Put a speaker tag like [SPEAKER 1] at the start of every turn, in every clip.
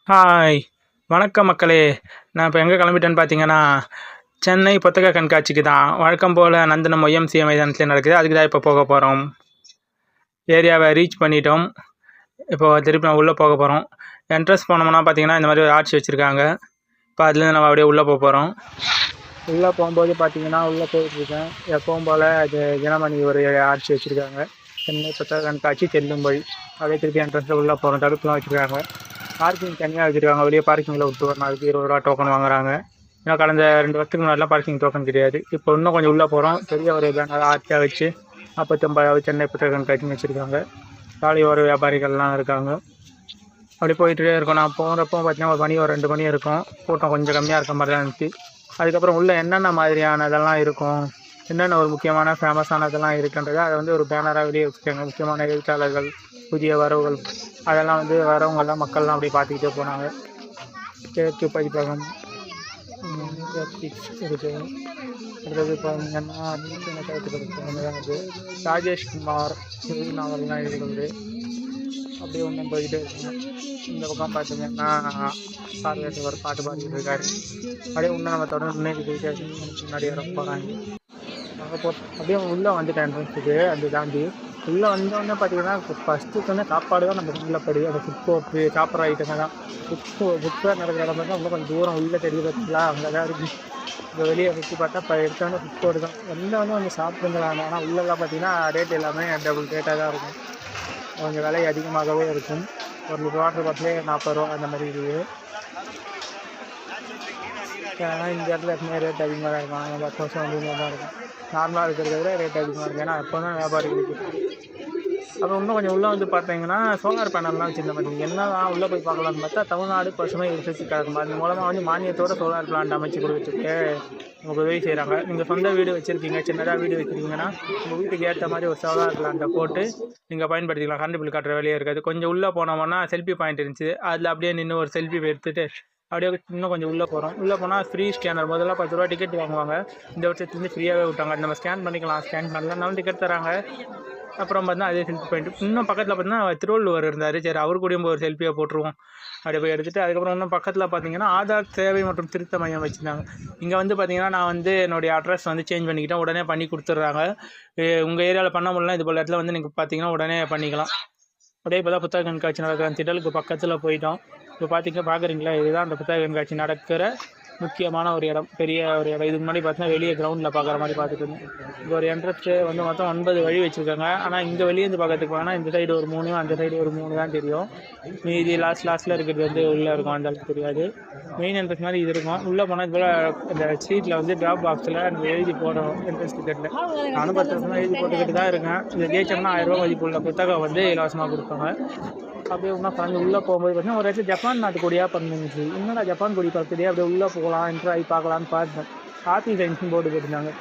[SPEAKER 1] Hi வணக்கம் மக்களே. நான் இப்போ எங்கே கிளம்பிட்டேன்னு பார்த்தீங்கன்னா, சென்னை புத்தக கண்காட்சிக்கு தான். வழக்கம் போல் நந்தனம் ஒய்எம்சிஏ மைதானத்தில் நடக்குது. அதுக்கு தான் இப்போ போக போகிறோம். ஏரியாவை ரீச் பண்ணிட்டோம். இப்போது திருப்பி நான் உள்ளே போக போகிறோம். என்ட்ரன்ஸ் போனோம்னா பார்த்தீங்கன்னா இந்த மாதிரி ஒரு ஆர்ச் வச்சுருக்காங்க. இப்போ அதுலேருந்து நம்ம அப்படியே உள்ளே போக போகிறோம். உள்ளே போகும்போது பார்த்தீங்கன்னா உள்ளே போயிட்டுருக்கேன். எப்பவும் போல் அது தினமணி ஒரு ஆர்ச் வச்சுருக்காங்க. சென்னை புத்தக கண்காட்சி செல்லும் வழி. அப்படியே திருப்பி என்ட்ரன்ஸில் உள்ளே போகிறோம். தடுப்புலாம் வச்சுருக்காங்க. பார்க்கிங் தனியாக வச்சுருக்காங்க. வெளியே பார்க்கிங்கில் விட்டு வரணும். அதுக்கு 20 ரூபா டோக்கன் வாங்குறாங்க. ஏன்னா கடந்த 2 வருஷத்துக்கு முன்னாடிலாம் பார்க்கிங் டோக்கன் கிடையாது. இப்போ இன்னும் கொஞ்சம் உள்ளே போகிறோம். பெரிய ஒரு பேனர் ஆர்ச்சியாக வச்சு 49வது சென்னை புத்தக கண்காட்சின்னு வச்சுருக்காங்க. சாலையோர வியாபாரிகள்லாம் இருக்காங்க. அப்படி போயிட்டே இருக்கும். நான் போகிறப்போ பார்த்தீங்கன்னா ஒரு மணி 2 மணி இருக்கும். கூட்டம் கொஞ்சம் கம்மியாக இருக்க மாதிரி தான் இருந்துச்சு. அதுக்கப்புறம் உள்ளே என்னென்ன மாதிரியான இதெல்லாம் இருக்கும், என்னென்ன ஒரு முக்கியமான ஃபேமஸானதெல்லாம் இருக்குன்றதை அதை வந்து ஒரு பேனராக வெளியே வச்சுருக்காங்க. முக்கியமான எழுத்தாளர்கள், புதிய வரவுகள், அதெல்லாம் வந்து வரவங்கெல்லாம் மக்கள்லாம் அப்படி பார்த்துக்கிட்டே போனாங்க. கிழக்கு பதிப்பகம் இருக்குது. அடுத்தது பார்த்தீங்கன்னா கிழக்கு பதிப்பகம் தான் இது. ராஜேஷ்குமார் நாவல்லாம் எழுதுகிறது. அப்படியே ஒன்றும் போய்கிட்டே இருக்குங்க. இந்த பக்கம் பார்த்தீங்கன்னா பார்வையற்றவர் பாட்டு பாடிட்டு இருக்காரு. அப்படியே இன்னும் நம்ம தொடர்ந்து முன்னேறி போயிட்டே முன்னாடி வர போகிறாங்க. அப்படியே உள்ளே வந்துட்டேன் என்ட்ரன்ஸுக்கு. அது தாண்டி உள்ளே வந்தோடனே பார்த்தீங்கன்னா ஃபஸ்ட்டு சொன்ன சாப்பாடு தான் நம்ம உள்ளே படி. அந்த ஃபுட் கோர்ட்டு சாப்பிட்ற ஐட்டங்க தான். புக் ஃபேர் நடக்கிற இடம் பார்த்தா இன்னும் கொஞ்சம் தூரம் உள்ளே தெரியுது பார்த்தீங்களா, அங்கே தான் இருக்குது. இப்போ வெளியே சுற்றி பார்த்தா இப்போ எடுத்தோடனே ஃபுட் கோர்ட்டு தான். எல்லாம் வந்து கொஞ்சம் சாப்பிடுங்களாங்க. ஆனால் உள்ளெல்லாம் பார்த்தீங்கன்னா ரேட் எல்லாமே டபுள் ரேட்டாக தான் இருக்கும். கொஞ்சம் விலை அதிகமாகவே இருக்கும். ஒரு லிட்டர் வாட்டர் பாட்டிலே 40 ரூபா அந்த மாதிரி இருக்குது. ஏன்னா இந்த இடத்துல எப்பவுமே ரேட் அதிகமாக தான் இருக்கும். 10 வருஷம் வந்து தான் இருக்கும். நார்மலாக இருக்கிறத விட ரேட் அதிகமாக இருக்குது. ஏன்னா எப்போ தான் வியாபாரிகளுக்கு. அப்புறம் இன்னும் கொஞ்சம் உள்ளே வந்து பார்த்தீங்கன்னா சோலார் பேனல்லாம் வச்சுருந்த மாதிரி என்ன தான் உள்ளே போய் பார்க்கலான்னு பார்த்தா தமிழ்நாடு பசுமை எரிசக்தி கழகம் அது மூலமாக வந்து மானியத்தோட சோலார் பிளான்ட் அமைச்சு கொடுத்துட்டு உங்களுக்கு உதவி செய்கிறாங்க. நீங்கள் சொந்த வீடு வச்சுருக்கீங்க, சின்னதாக வீடு வச்சுருக்கீங்கன்னா உங்கள் வீட்டுக்கு ஏற்ற மாதிரி ஒரு சோலார் பிளான்ட்டை போட்டு நீங்கள் பயன்படுத்திக்கலாம். கரண்ட் பில் காட்டுற வேலையே இருக்காது. கொஞ்சம் உள்ளே போனோம்னா செல்ஃபி பாயிண்ட் இருந்துச்சு. அதில் அப்படியே நின்று ஒரு செல்ஃபி எடுத்துகிட்டு அப்படியே இன்னும் கொஞ்சம் உள்ளே போகிறோம். உள்ளே போனால் ஃப்ரீ ஸ்கேனர். முதல்ல 10 ரூபா டிக்கெட் வாங்குவாங்க. இந்த வருஷத்துலேருந்து ஃப்ரீயாகவே விட்டாங்க. நம்ம ஸ்கேன் பண்ணிக்கலாம். ஸ்கேன் பண்ணலனாலும் டிக்கெட் தராங்க. அப்புறம் பார்த்தீங்கன்னா அதே செல்ஃபி பாயிண்ட். இன்னும் பக்கத்தில் பார்த்தீங்கன்னா திருவள்ளுவர் இருந்தார். சரி அவர் கூடயும் ஒரு செல்ஃபியை போட்டுருவோம். அப்படியே போய் எடுத்துகிட்டு அதுக்கப்புறம் இன்னும் பக்கத்தில் பார்த்தீங்கன்னா ஆதார் சேவை மற்றும் திருத்த மையம் வச்சுருந்தாங்க. இங்கே வந்து பார்த்தீங்கன்னா நான் வந்து என்னுடைய அட்ரஸ் வந்து சேஞ்ச் பண்ணிக்கிட்டேன். உடனே பண்ணி கொடுத்துட்றாங்க. உங்கள் ஏரியாவில் பண்ண முடியலாம் இது போல் இடத்துல வந்து நீங்கள் பார்த்தீங்கன்னா உடனே பண்ணிக்கலாம். அப்படியே இப்போ தான் புத்தக கண்காட்சி நடக்கிற திடலுக்கு பக்கத்தில் போயிட்டோம். இப்போ பார்க்குறீங்களா, இதுதான் அந்த புத்தக கண்காட்சி நடக்கிற முக்கியமான ஒரு இடம், பெரிய ஒரு இடம். இதுக்கு முன்னாடி பார்த்தீங்கன்னா வெளியே கிரவுண்டில் பார்க்குற மாதிரி பார்த்துட்டு இருந்தேன். இப்போ ஒரு என்ட்ரன்ஸு வந்து மொத்தம் 9 வழி வச்சுருக்காங்க. ஆனால் இங்கே வெளியேருந்து பார்க்கறதுக்கு வேணால் இந்த சைடு ஒரு 3, அந்த சைடு ஒரு 3 தான் தெரியும். மீதி லாஸ்ட்டில் இருக்கிறது வந்து உள்ளே இருக்கும். அந்த அளவுக்கு தெரியாது. மெயின் என்ட்ரன்ஸ் மாதிரி இது இருக்கும். உள்ளே போனால் இது போல் இந்த சீட்டில் வந்து ட்ராப் பாக்ஸில் நம்ம எழுதி போடணும் என்ட்ரன்ஸ் டிக்கெட்டில். நானும் 10 வருஷமாக எழுதி போட்டுக்கிட்டு தான் இருக்கேன். இதை ஜெயிச்சோம்னா 1000 ரூபா மதிப்புள்ள புத்தகம் வந்து இலவசமாக கொடுப்பாங்க. அப்படியே இன்னும் பறந்து உள்ளே போகும்போது பார்த்தீங்கன்னா ஒரு இடத்துல ஜப்பான் நாட்டு கொடியாக பண்ணிருந்துச்சு. இன்னும் ஜப்பான் கொடி பார்த்துட்டே அப்படியே உள்ளே போகலாம், என்ட்ரு ஆகி பார்க்கலான்னு பார்த்தேன். ஆர்த்தி சயின்ஸ்னு போர்டு போட்டிருந்தாங்க.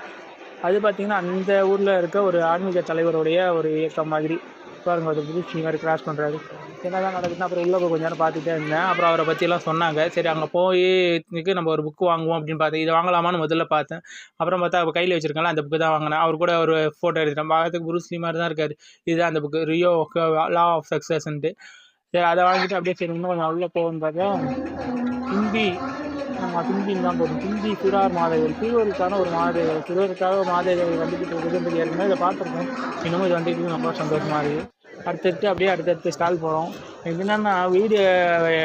[SPEAKER 1] அது பார்த்திங்கன்னா அந்த ஊரில் இருக்க ஒரு ஆன்மீக தலைவருடைய ஒரு இயக்கம் மாதிரி பாருங்கள். ஒரு புதுசு மாதிரி கிராஸ் பண்ணுறாரு. என்ன தான் நடக்குதுன்னா அப்புறம் உள்ளே போய் கொஞ்ச நேரம் பார்த்துட்டே இருந்தேன். அப்புறம் அவரை பற்றியெல்லாம் சொன்னாங்க. சரி அங்கே போய் நம்ம ஒரு புக்கு வாங்குவோம் அப்படின்னு பார்த்தேன். இதை வாங்கலாமான்னு முதல்ல பார்த்தேன். அப்புறம் பார்த்தா அவர் கையில் வச்சுருக்காங்களா அந்த புக்கு தான் வாங்கினேன். அவர் கூட ஒரு ஃபோட்டோ எடுத்துட்டேன். பார்க்கறதுக்கு புருஸ்லி மாதிரி தான் இருக்கார். இதுதான் அந்த புக்கு, ரியோ லா ஆஃப் சக்ஸஸ்ன்ட்டு. சரி அதை வாங்கிட்டு அப்படியே சரி இன்னும் கொஞ்சம் உள்ளே போகணுன்னு பார்த்தா ஹிந்தி ஹிந்தின்னு தான் போகும். ஹிந்தி சிறார் மாதவிகள், சிறுவருக்கான ஒரு மாதவிகள், சிறுவருக்காக மாதவிகள் வந்துக்கிட்டு இருக்குதுன்றது ஏற்கனவே இதை பார்த்துருக்கோம். இன்னமும் இது வந்துட்டு ரொம்ப சந்தோஷமாக இருக்குது. அடுத்தடுத்து ஸ்டால் போகிறோம். என்னென்னா வீடியோ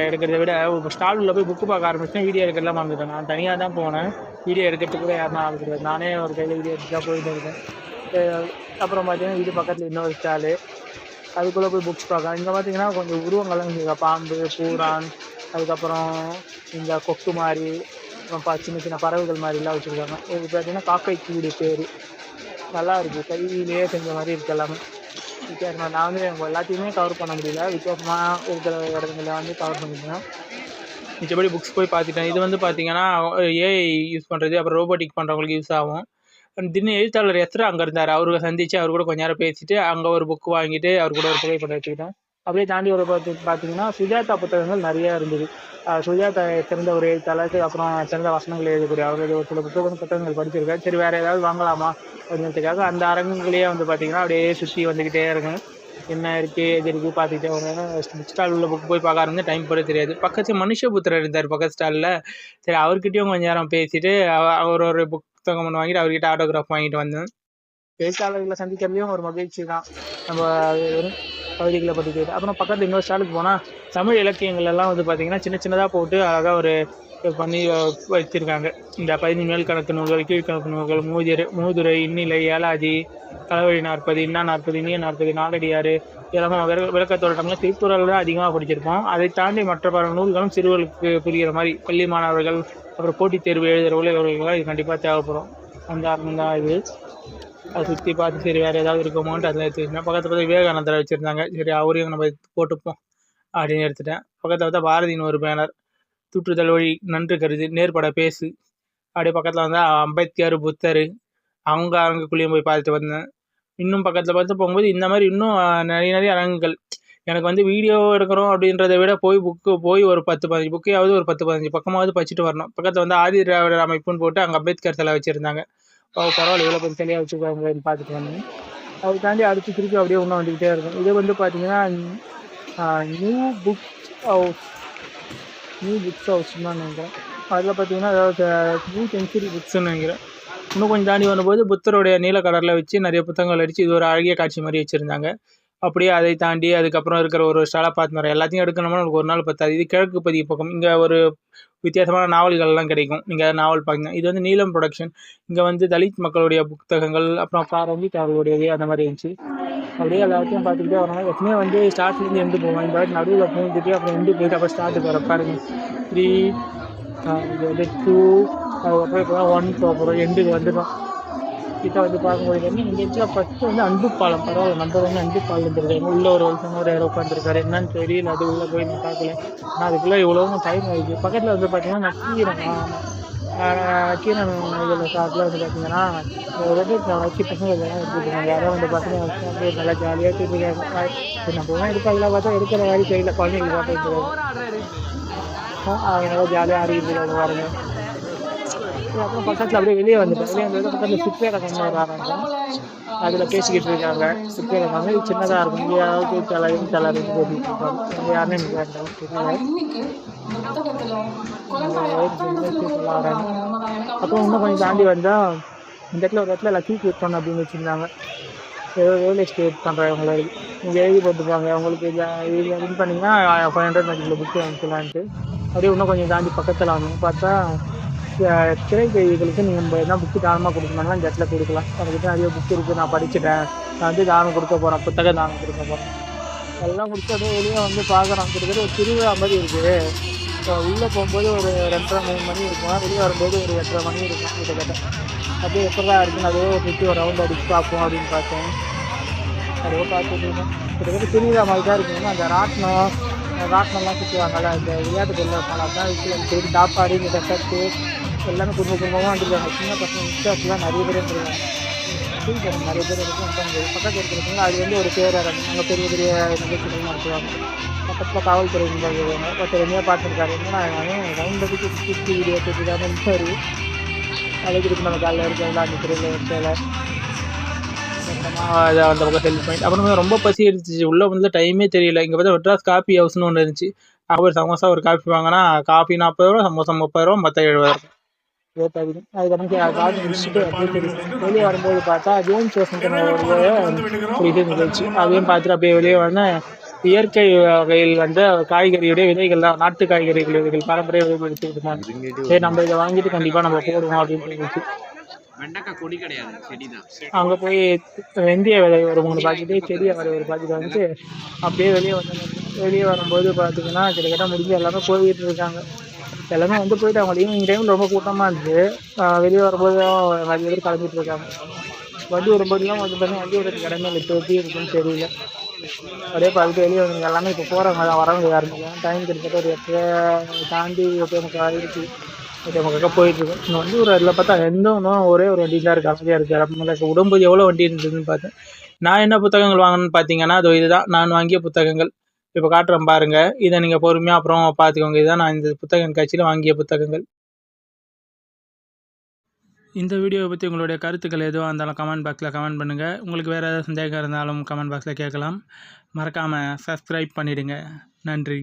[SPEAKER 1] எடுக்கிறத விட ஸ்டால் உள்ள போய் புக்கு பார்க்க ஆரம்பிச்சேன். வீடியோ எடுக்கிறதுலாம் மறந்துட்டேன். நான் தனியாக தான் போனேன். வீடியோ எடுக்கிறதுக்கு கூட யாருன்னா ஆரம்பிச்சிருக்காரு. நானே ஒரு கையில் வீடியோ எடுத்து தான் போயிட்டு இருக்கேன். அப்புறம் பார்த்தீங்கன்னா வீடு பக்கத்தில் இன்னொரு ஸ்டாலு. அதுக்குள்ளே போய் புக்ஸ் பார்க்கலாம். இங்கே பார்த்தீங்கன்னா கொஞ்சம் உருவங்கள்லாம் இருக்குது. பாம்பு, பூரான், அதுக்கப்புறம் இந்த கொக்கு மாதிரி, சின்ன சின்ன பறவைகள் மாதிரிலாம் வச்சுருக்காங்க. இது பார்த்தீங்கன்னா காக்கை கூடு பேர். நல்லா இருக்குது. கையிலேயே செஞ்ச மாதிரி இருக்குது எல்லாமே. வித்தியாசமாக நான் வந்து எல்லாத்தையுமே கவர் பண்ண முடியல. வித்தியாசமாக இருக்கிற இடத்துல வந்து கவர் பண்ணிக்கிறேன். மிச்சபடி புக்ஸ் போய் பார்த்துட்டேன். இது வந்து பார்த்தீங்கன்னா ஏஐ யூஸ் பண்ணுறது, அப்புறம் ரோபோட்டிக் பண்ணுறவங்களுக்கு யூஸ் ஆகும். திடீர்னு எழுத்தாளர் எஸ்ரா அங்கே இருந்தார். அவருக்கு சந்தித்து அவர் கூட கொஞ்ச நேரம் பேசிட்டு அங்கே ஒரு புக்கு வாங்கிட்டு அவர் கூட ஒரு புகைப்படம் எடுத்துக்கிட்டேன். அப்படியே தாண்டி ஒரு பார்த்தீங்கன்னா சுஜாதா புத்தகங்கள் நிறையா இருந்தது. சுஜாதா சிறந்த ஒரு எழுத்தாளர், அப்புறம் சிறந்த வசனங்கள் எழுதக்கூடிய அவர்கள் ஒரு சில புத்தகங்கள் படிச்சிருக்காரு. சரி வேறு ஏதாவது வாங்கலாமா அப்படின்றதுக்காக அந்த அரங்குகளையே வந்து பார்த்திங்கன்னா அப்படியே சுற்றி வந்துக்கிட்டே இருக்கும். என்ன இருக்குது எது இருக்குது பார்த்துக்கிட்டே வருவேன். புக் ஸ்டால் உள்ள புக் போய் பார்க்க ஆரம்பிச்சு டைம் போட தெரியாது. பக்கத்து மனுஷபுத்திரர் இருந்தார் பக்கத்து ஸ்டாலில். சரி அவர்கிட்டயும் கொஞ்சம் நேரம் பேசிட்டு அவர் ஒரு புத்தகம் ஒன்று வாங்கிட்டு அவர்கிட்ட ஆட்டோகிராஃப் வாங்கிட்டு வந்தேன். பேச்சாளர்களை சந்திக்கிறதுலையும் ஒரு மகிழ்ச்சி தான். நம்ம பகுதிகளை பற்றி கேட்டு அப்புறம் பக்கத்தில் இன்னொரு ஸ்டாலுக்கு போனால் தமிழ் இலக்கியங்கள் எல்லாம் வந்து பார்த்திங்கன்னா சின்ன சின்னதாக போட்டு அழகாக ஒரு பண்ணி வச்சுருக்காங்க. இந்த 15 மேல் கணக்கு நூல்கள், கீழ்கணக்கு நூல்கள், மூதுரை, இன்னிலை, ஏலாதி, களவழி 40, இன்னா 40, இனிய 40, நாலடியாறு இதெல்லாம் விளக்கத்தோட்டம்லாம் திருக்குறள் தான் அதிகமாக படிச்சிருப்போம். அதை தாண்டி மற்ற பல நூல்களும் சிறுவர்களுக்கு புரிகிற மாதிரி பள்ளி மாணவர்கள் அப்புறம் போட்டித் தேர்வு எழுதுகிறவர்கள் இவர்களுக்கெல்லாம் இது கண்டிப்பாக தேவைப்படும். அந்த அர்த்தம் தான் இது. அதை சுற்றி பார்த்து சரி வேறு ஏதாவது இருக்குமோன்ட்டு அதில் எடுத்துக்கிட்டேன். பக்கத்தில் விவேகானந்தரை வச்சுருந்தாங்க. சரி அவரையும் நம்ம போட்டுப்போம் அப்படின்னு எடுத்துட்டேன். பக்கத்தில் பார்த்தா பாரதியின் ஒரு பேனர், தூற்றுதல் வழி நன்று கருது, நேர்பட பேசு. அப்படியே பக்கத்தில் வந்தால் அம்பேத்கர், புத்தர் அவங்க அரங்குக்குள்ளேயும் போய் பார்த்துட்டு வந்தேன். இன்னும் பக்கத்தில் பார்த்து போகும்போது இந்த மாதிரி இன்னும் நிறைய அரங்குகள். எனக்கு வந்து வீடியோ எடுக்கிறோம் அப்படின்றத விட போய் ஒரு 10-15 புக்கையாவது ஒரு 10-15 பக்கமாவது படிச்சுட்டு வரணும். பக்கத்தில் வந்து ஆதி திராவிடர் அமைப்புன்னு போட்டு அங்கே அம்பேத்கர் சிலை வச்சுருந்தாங்க. பரவாயில்ல இவ்வளோ கொஞ்சம் தெளிவாக வச்சுருக்காங்கன்னு பார்த்துட்டு வந்தேன். அதை தாண்டி அடுத்து திருப்பி அப்படியே இன்னும் வந்துக்கிட்டே இருக்கும். இது வந்து பார்த்தீங்கன்னா நியூ புக்ஸ் ஹவுஸ்ன்னு தான் நினைக்கிறேன். அதில் பார்த்தீங்கன்னா அதாவது நியூ சென்ச்சுரி புக்ஸ்ன்னு நினைக்கிறேன். இன்னும் கொஞ்சம் தாண்டி வரும்போது புத்தருடைய நீலக்கடலில் வச்சு நிறைய புத்தகங்கள் அடித்து இது ஒரு அழகிய காட்சி மாதிரி வச்சுருந்தாங்க. அப்படியே அதை தாண்டி அதுக்கப்புறம் இருக்கிற ஒரு ஸ்டாலை பார்த்து வரோம். எல்லாத்தையும் எடுக்கணும்னா நமக்கு ஒரு நாள் பத்தாது. இது கிழக்கு பதிவு பக்கம். இங்கே ஒரு வித்தியாசமான நாவல்கள்லாம் கிடைக்கும். நீங்கள் நாவல் பார்க்கணும். இது வந்து நீலம் ப்ரொடக்ஷன். இங்கே வந்து தலித் மக்களுடைய புத்தகங்கள் அப்புறம் ரஞ்சித் அவர்களுடையது அந்த மாதிரி இருந்துச்சு. அப்படியே எல்லாத்தையும் பார்த்துக்கிட்டே வரணும். எப்பவுமே வந்து ஸ்டார்ட்லேருந்து எண்டு போவோம். இந்த மாதிரி நடுவில் போயிட்டு அப்புறம் எண்டு போயிட்டு அப்புறம் ஸ்டார்ட்டுக்கு வர பாருங்க 3 இது வந்து 2 அதுக்கப்புறம் இப்போ 1 அப்புறம் எண்டுக்கு வந்துடும். கிட்ட வந்து பார்க்கும்போது என்ன இந்த இடத்துல ஃபஸ்ட்டு வந்து அன்பு பாலம். பரவாயில்ல நம்ம வந்து அன்பு பாலம் இருந்திருக்காங்க. உள்ளே ஒரு வருஷம் ஒரு யாரோ உட்காந்துருக்காரு. என்னன்னு தெரியல. அது உள்ளே போய் நான் பார்க்கல. ஆனால் அதுக்குள்ளே இவ்வளோவும் டைம் ஆகிடுச்சு. பக்கத்தில் வந்து பார்த்தீங்கன்னா கீரன் இதில் ஷாப்பில் வந்து பார்த்தீங்கன்னா வச்சு பசங்க இதெல்லாம் எடுத்துருக்காங்க. யாரும் வந்து பார்த்தீங்கன்னா அப்படியே நல்லா ஜாலியாக எடுத்துருக்காங்க. நம்ம எடுப்பாங்களா பார்த்தா எடுக்கிற மாதிரி தெரியல. குழந்தைங்களுக்கு பார்த்தா எடுத்துருக்காங்க. அதனால ஜாலியாக ஆடிக்கிட்டு பாருங்க. அப்புறம் பக்கத்தில் அப்படியே வெளியே வந்துட்டேன். வெளியே வந்து பக்கத்தில் சிற்பேரகம் வராங்க. அதில் பேசிக்கிட்டு இருக்காங்க. சிற்பேரகம் வந்து சின்னதாக இருக்கும். இங்கே யாராவது பேச்சாளர் பேசிட்டு இருக்காங்க. இங்கே யாருன்னு எனக்கு வராங்க. அப்புறம் இன்னும் கொஞ்சம் தாண்டி வந்தால் இந்த இடத்துல ஒரு இடத்துல லக்கி கிரிப்டன் அப்படின்னு வச்சுருந்தாங்க. ஏதோ ரியல் எஸ்டேட் பண்ணுறவங்கள இங்கே எழுதி போட்டுருப்பாங்க. அவங்களுக்கு இது வின் பண்ணிங்கன்னா 500 மதிப்பில் புக்கு வாங்கிக்கலான்ட்டு. அப்படியே இன்னும் கொஞ்சம் தாண்டி பக்கத்தில் வந்து பார்த்தா திரை கைதிகளுக்கு நீங்கள் என்ன புக்கு தானமாக கொடுக்கணும்னா இந்த இடத்துல கொடுக்கலாம். அதுக்கிட்ட நிறைய புக்கு இருக்குது. நான் படிச்சுட்டேன். நான் வந்து தானம் கொடுக்க போகிறேன். புத்தகம் தானம் கொடுக்க போகிறேன். எல்லாம் கொடுத்து அப்படியே வெளியே வந்து பார்க்குறோம். கிட்டத்தட்ட ஒரு திருவிழா மாதிரி இருக்குது. இப்போ உள்ளே போகும்போது ஒரு 2:30-3 மணி இருக்கும். வெளியே வரும்போது ஒரு 8:30 மணி இருக்கும் கிட்டத்தட்ட. அப்படியே எப்படா இருக்குன்னு அதே ஒரு சுற்றி ஒரு ரவுண்ட் அடிச்சு பார்ப்போம் அப்படின்னு பார்த்தேன். அதே பார்த்துட்டு கிட்டத்தட்ட திருவிழா மாதிரி தான் இருக்குதுன்னா அந்த ராட்டினம்லாம் சுற்றுவாங்கள்ல அந்த விளையாட்டு பொருள் இருப்பாங்க. அதுதான் சரி சாப்பாடு இந்த டெசர்ட்டு எல்லாமே குடும்பமாக வந்துருக்காங்க. சின்ன பசங்க வித்தியாசம்லாம் நிறைய பேர் வந்துருக்காங்க. நிறைய பேர் இருக்கும். பக்கத்தில் இருக்கிறவங்க அது வந்து ஒரு பேரரங்கு. அங்கே பெரிய பெரிய நிகழ்ச்சிகள் நடத்துவாங்க. பக்கத்தில் காவல்துறை நிர்வாகிவாங்க. ஒருத்தர் என்னையாக பார்த்துருக்காரு. என்னன்னா ரவுண்டதுக்கு சுற்றி வீடியோ எடுத்துக்காமல் இருந்தார். அழைக்கிறதுக்கு நம்ம காலையில் இருக்கிறதா அந்த தெருவில் இருக்கல அதை அந்த பக்கம் ஹெல்ப் பண்ணிட்டு அப்புறமே ரொம்ப பசி எடுத்துச்சு. உள்ளே வந்து டைமே தெரியல. இங்கே பார்த்தா மெட்ராஸ் காஃபி ஹவுஸ்னு ஒன்று இருந்துச்சு. ஒரு சமோசா ஒரு காஃபி வாங்கினா காஃபி 40 ரூபா, சமோசா 30 ரூபா, மொத்தம் 70 ரூபா. அதுக்கப்புறம் காஃபி முடிச்சுட்டு அப்படியே தெரியும். வெளியே வரும்போது பார்த்தா ஜேம்ஸ் ஒரு இது நிகழ்ச்சி. அதையும் பார்த்துட்டு அப்படியே வெளியே வந்தேன். இயற்கை வகையில் வந்து காய்கறியுடைய விதைகள் தான். நாட்டு காய்கறிகள் விதைகள் பாரம்பரிய விதைகள் எடுத்துக்கிட்டு இருந்தாங்க. சரி நம்ம இதை வாங்கிட்டு கண்டிப்பாக நம்ம போடுவோம் அப்படின்னு இருந்துச்சு. அங்கே போய் வெந்தய விதை ஒரு 3 பாக்கெட்டு, செடியை வரை ஒரு பாக்கெட் வந்துட்டு அப்படியே வெளியே வரும்போது பார்த்தீங்கன்னா கிட்டத்தட்ட முடிஞ்சு எல்லாமே போய்கிட்டு இருக்காங்க. எல்லாமே வந்து போயிட்டு அவங்க ஈவினிங் டைம் ரொம்ப கூட்டமாக இருந்துச்சு. வெளியே வரும்போது நிறைய பேர் கிளம்பிட்டு இருக்காங்க. வண்டி வரும்போதுலாம் வந்து பார்த்தீங்கன்னா வண்டி வரதுக்கு இடமே இல்லை. இப்போ எப்படி இருக்குன்னு தெரியல. அப்படியே பார்த்துட்டு வெளியே வந்து எல்லாமே இப்போ போகிறவங்க தான் வரவங்க யாருமே. டைம் கிட்டத்தட்ட ஒரு 8 தாண்டி 8:30 8:30 போயிட்டுருக்கோம். இந்த வண்டி ஒரு அதில் பார்த்தா ஒன்றும் ஒரே ஒரு வண்டி தான் இருக்குது. அமைதியாக இருக்குது. அப்போ உடம்புது எவ்வளோ வண்டி இருந்ததுன்னு பார்த்தேன். நான் என்ன புத்தகங்கள் வாங்கணும்னு பார்த்தீங்கன்னா அது இதுதான் நான் வாங்கிய புத்தகங்கள். இப்போ காட்டுறேன் பாருங்கள். இதை நீங்கள் பொறுமையாக அப்புறம் பார்த்துக்கோங்க. இதுதான் நான் இந்த புத்தக கண்காட்சியில் வாங்கிய புத்தகங்கள்.
[SPEAKER 2] இந்த வீடியோவை பற்றி உங்களுடைய கருத்துக்கள் எதுவாக இருந்தாலும் கமெண்ட் பாக்ஸில் கமெண்ட் பண்ணுங்கள். உங்களுக்கு வேறு ஏதாவது சந்தேகம் இருந்தாலும் கமெண்ட் பாக்ஸில் கேட்கலாம். மறக்காமல் சப்ஸ்கிரைப் பண்ணிவிடுங்க. நன்றி.